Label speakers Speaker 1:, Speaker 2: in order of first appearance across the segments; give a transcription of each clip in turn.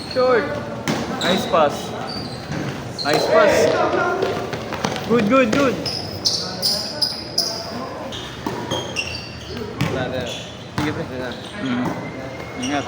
Speaker 1: Short. Nice pass. Nice pass. Good, good, good. Sige pre. Ingat.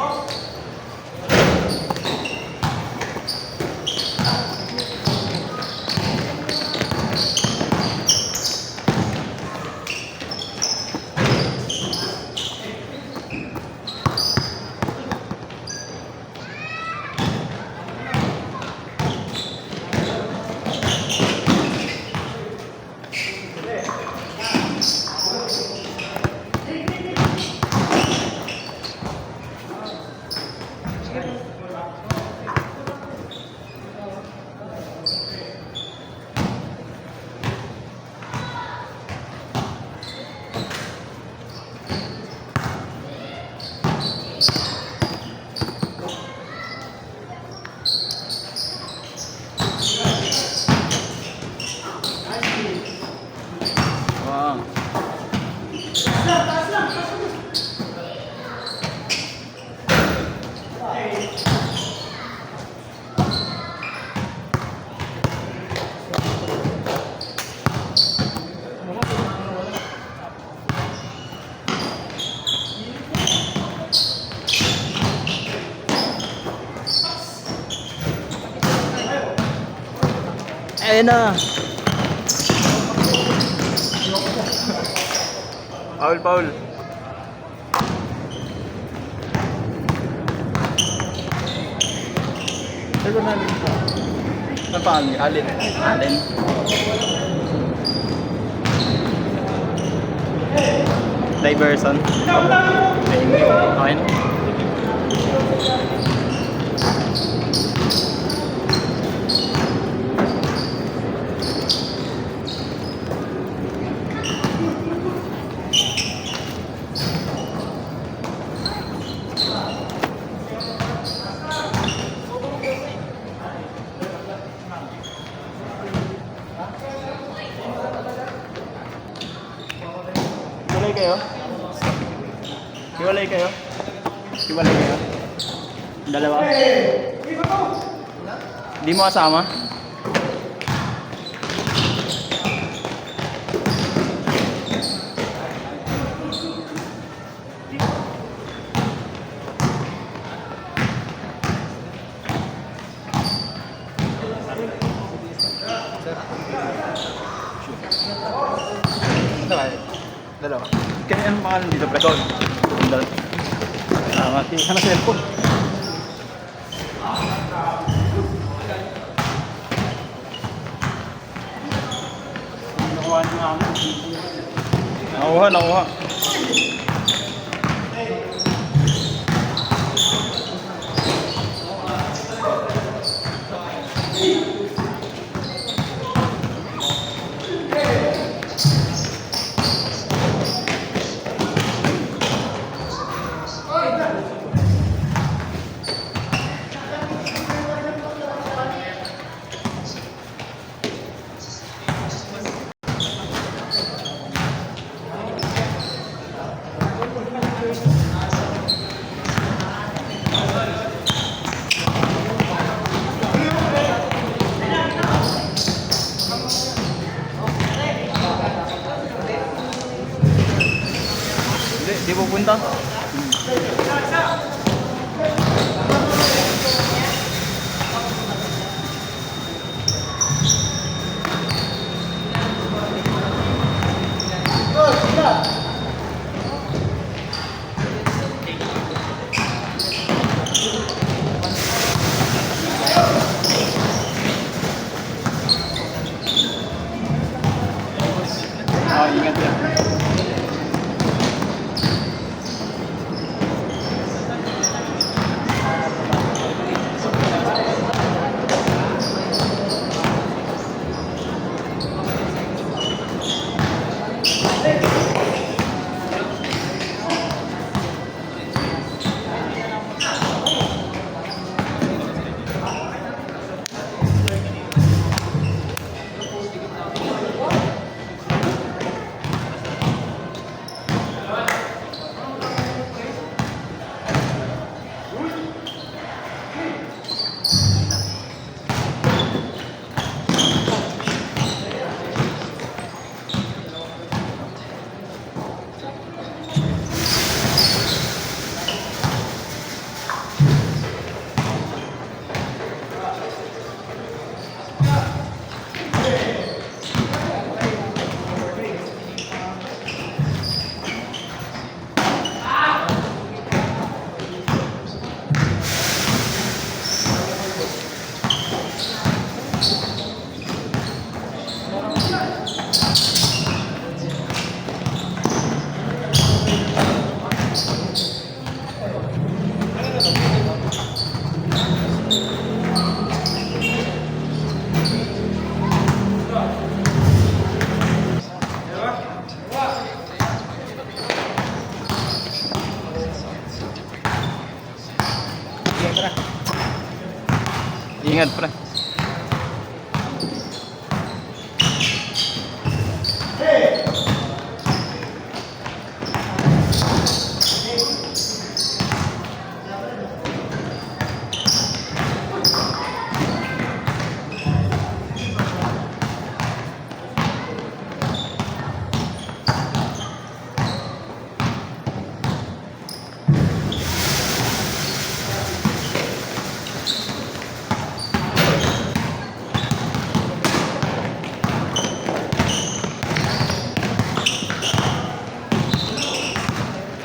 Speaker 1: Wow. Ayun na. Paul, Paul. Saan ba namin ito? Saan pa kami? Alin? Alin? Diverson. Okay na. Hiwalay kayo? Hiwalay kayo? Hiwalay kayo? Dalawa? Di mo kasama? Dalawa. Kaya anong pangalan dito, pre? Don. Don. Mati ka na cellphone. Nakuha niyo nga mo. Nakuha, nakuha. Di pupunta? Ingat ya.
Speaker 2: Sige, tara.
Speaker 1: Ingat, pre.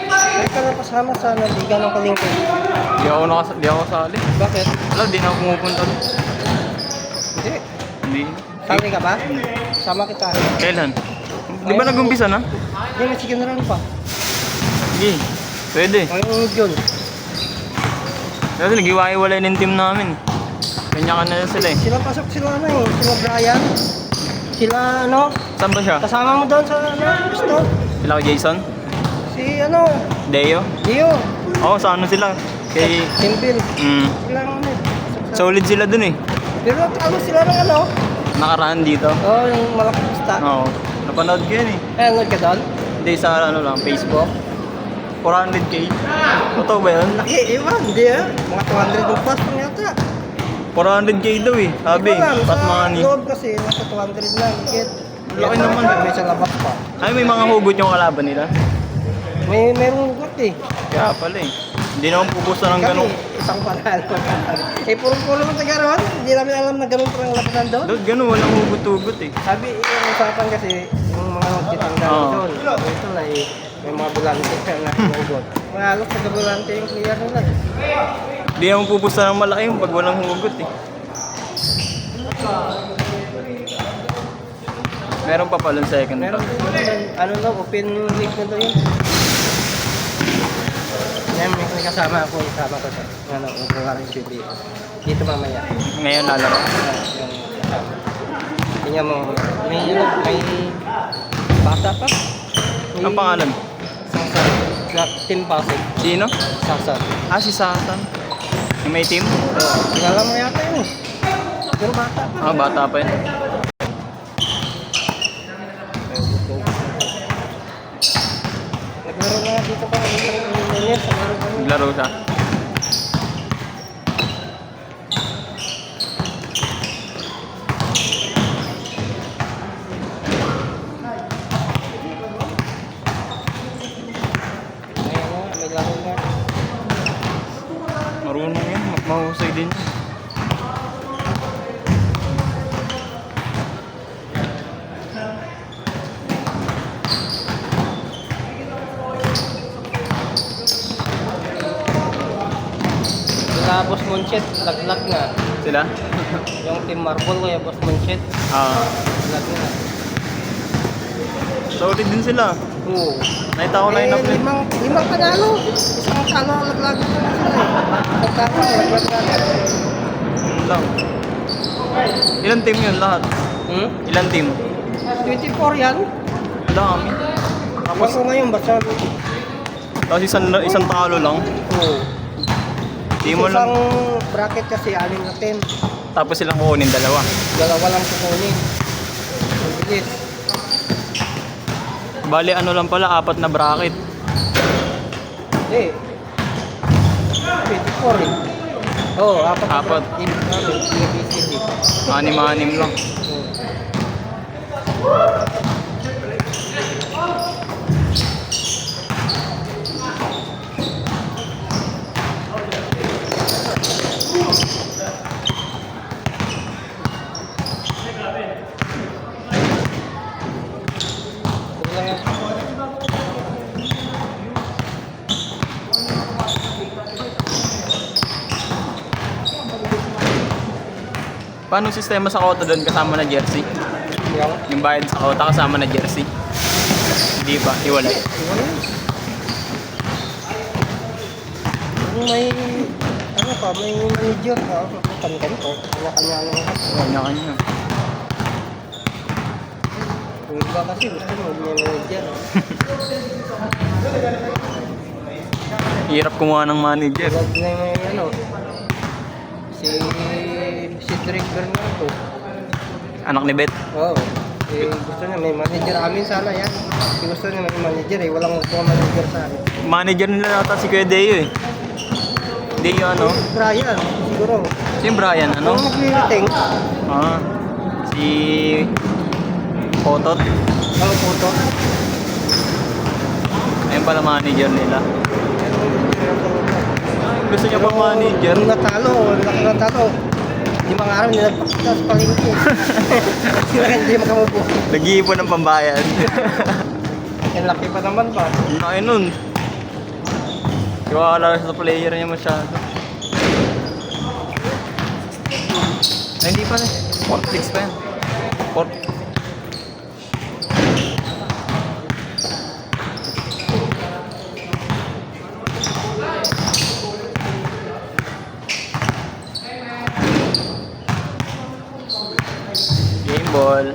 Speaker 2: Ay, ka na pasama sa naliga ng kalingkod.
Speaker 1: Di ako kasali.
Speaker 2: Bakit?
Speaker 1: Wala, di na ako pumupunta doon.
Speaker 2: Hindi.
Speaker 1: Hindi.
Speaker 2: Sali ka ba? Sama kita.
Speaker 1: Kailan? Di ba nag-umpisa na?
Speaker 2: Hindi, may sige na lang pa.
Speaker 1: Sige. Pwede.
Speaker 2: Ngayong yun.
Speaker 1: Kasi nag-iwaiwalay ng team namin. Kanya-kanya na sila eh.
Speaker 2: Sila pasok sila ano eh. Sila Brian. Sila ano.
Speaker 1: Saan ba siya?
Speaker 2: Kasama mo doon sa ano. Gusto.
Speaker 1: Sila kay Jason?
Speaker 2: Si ano.
Speaker 1: Deo?
Speaker 2: Dio.
Speaker 1: Oo, sa ano sila? Kay...
Speaker 2: Simple. Sila ano eh.
Speaker 1: Solid sila dun eh.
Speaker 2: Pero ano sila ng ano.
Speaker 1: Nakaraan dito.
Speaker 2: Oo, yung malaking stock.
Speaker 1: Oo. Napanood ko yun eh.
Speaker 2: Eh, nanood ka doon?
Speaker 1: Hindi sa ano lang, Facebook. 400k. Totoo ba yun?
Speaker 2: Laki, iwan. Hindi ah. Mga 200 plus pang yata.
Speaker 1: 400k daw eh. Sabi,
Speaker 2: Ikaw lang,
Speaker 1: pat
Speaker 2: sa
Speaker 1: money.
Speaker 2: loob kasi, nasa 200 lang. Higit.
Speaker 1: Laki naman.
Speaker 2: May sa labas pa.
Speaker 1: Ay, may mga hugot yung kalaban nila.
Speaker 2: Merong hugot eh.
Speaker 1: Kaya pala eh. Hindi naman pupusta ng ganun.
Speaker 2: Isang panalo. Puro-puro mo sa garon. Hindi namin alam na ganun parang labanan doon.
Speaker 1: Doon, ganun, walang hugot-hugot eh.
Speaker 2: Sabi, yung usapan kasi, yung mga nagtitanggal
Speaker 1: Oo.
Speaker 2: doon. Ito na eh, may mga bulante na hugot. Mahalok sa bulante yung clear nila.
Speaker 1: Hindi naman pupusta ng malaki yung pag walang hugot eh. Meron pa pala second.
Speaker 2: Meron, ano daw, open week na daw yun. Yan, may kasama ako, kasama ko sa, ano, yung video. Dito mamaya.
Speaker 1: Ngayon lalaro.
Speaker 2: Yung kasama. Tingnan mo, may bata pa.
Speaker 1: Ang pangalan?
Speaker 2: Sasan. Team Pasig.
Speaker 1: Sino?
Speaker 2: Sasan.
Speaker 1: Ah, si Satan. Yung may team?
Speaker 2: Kilala mo yata yun eh. Pero bata pa.
Speaker 1: Ah, bata pa yun.
Speaker 2: Naglaro na dito pa kami ng engineer.
Speaker 1: Naglaro siya.
Speaker 2: May laro na.
Speaker 1: Marunong yan. Mahusay din yan.
Speaker 2: Sila Boss Monchet, laglag na.
Speaker 1: Sila?
Speaker 2: Yung Team Marble kaya Boss Monchet,
Speaker 1: Ah,
Speaker 2: lag na.
Speaker 1: solid din sila.
Speaker 2: Oo.
Speaker 1: Nakita ko line up nila.
Speaker 2: Limang panalo. Isang talo laglag na sila eh. Pagkaka, laglag na.
Speaker 1: Yun lang. Ilan team yun lahat?
Speaker 2: Hmm?
Speaker 1: Ilan team?
Speaker 2: 24 yan.
Speaker 1: Dami.
Speaker 2: Tapos ko ngayon, basta
Speaker 1: Tapos isang talo lang.
Speaker 2: oo.
Speaker 1: Di mo
Speaker 2: Isang
Speaker 1: lang.
Speaker 2: bracket kasi 6 na team.
Speaker 1: Tapos silang kukunin dalawa.
Speaker 2: Dalawa lang kukunin. Ang bilis.
Speaker 1: Bali ano lang pala, 4 na bracket.
Speaker 2: Eh. 24 eh. Oo, apat.
Speaker 1: Apat.
Speaker 2: Team namin, ABCD.
Speaker 1: 6 lang.
Speaker 2: Wala yan.
Speaker 1: Paano sistema sa kota doon kasama na jersey?
Speaker 2: Yung
Speaker 1: Yung bayad sa kota kasama na jersey? Hindi ba? Iwalay.
Speaker 2: wala yan. Kung may ano pa, may manager ka, kanya-kanya ko, kanya-kanya lang.
Speaker 1: Kanya-kanya.
Speaker 2: Yung iba kasi gusto mo, may manager.
Speaker 1: Hirap kumuha ng manager.
Speaker 2: Tulad na yung may ano, si Drake Bernardo.
Speaker 1: Anak ni Bet.
Speaker 2: Oo. Gusto niya may manager. Amin sana yan. Gusto niya may manager eh. Walang mga manager sa amin.
Speaker 1: Manager nila nata si Kuya Deo eh. Deo ano?
Speaker 2: Brian, siguro.
Speaker 1: Si Brian ano?
Speaker 2: Kung mag-meeting,
Speaker 1: Ah, si Potot.
Speaker 2: ang photo.
Speaker 1: Ayun pala manager nila. Gusto niya pa manager.
Speaker 2: Nung natalo. Di mga araw nilagpakita sa palengke. Hindi makamubo.
Speaker 1: Nag-iipon ng pambayad.
Speaker 2: Ang laki pa naman ba?
Speaker 1: Ang laki nun. Iwala sa player niya masyado. Ay, hindi pa rin. 46 pa yan. 4. Game ball.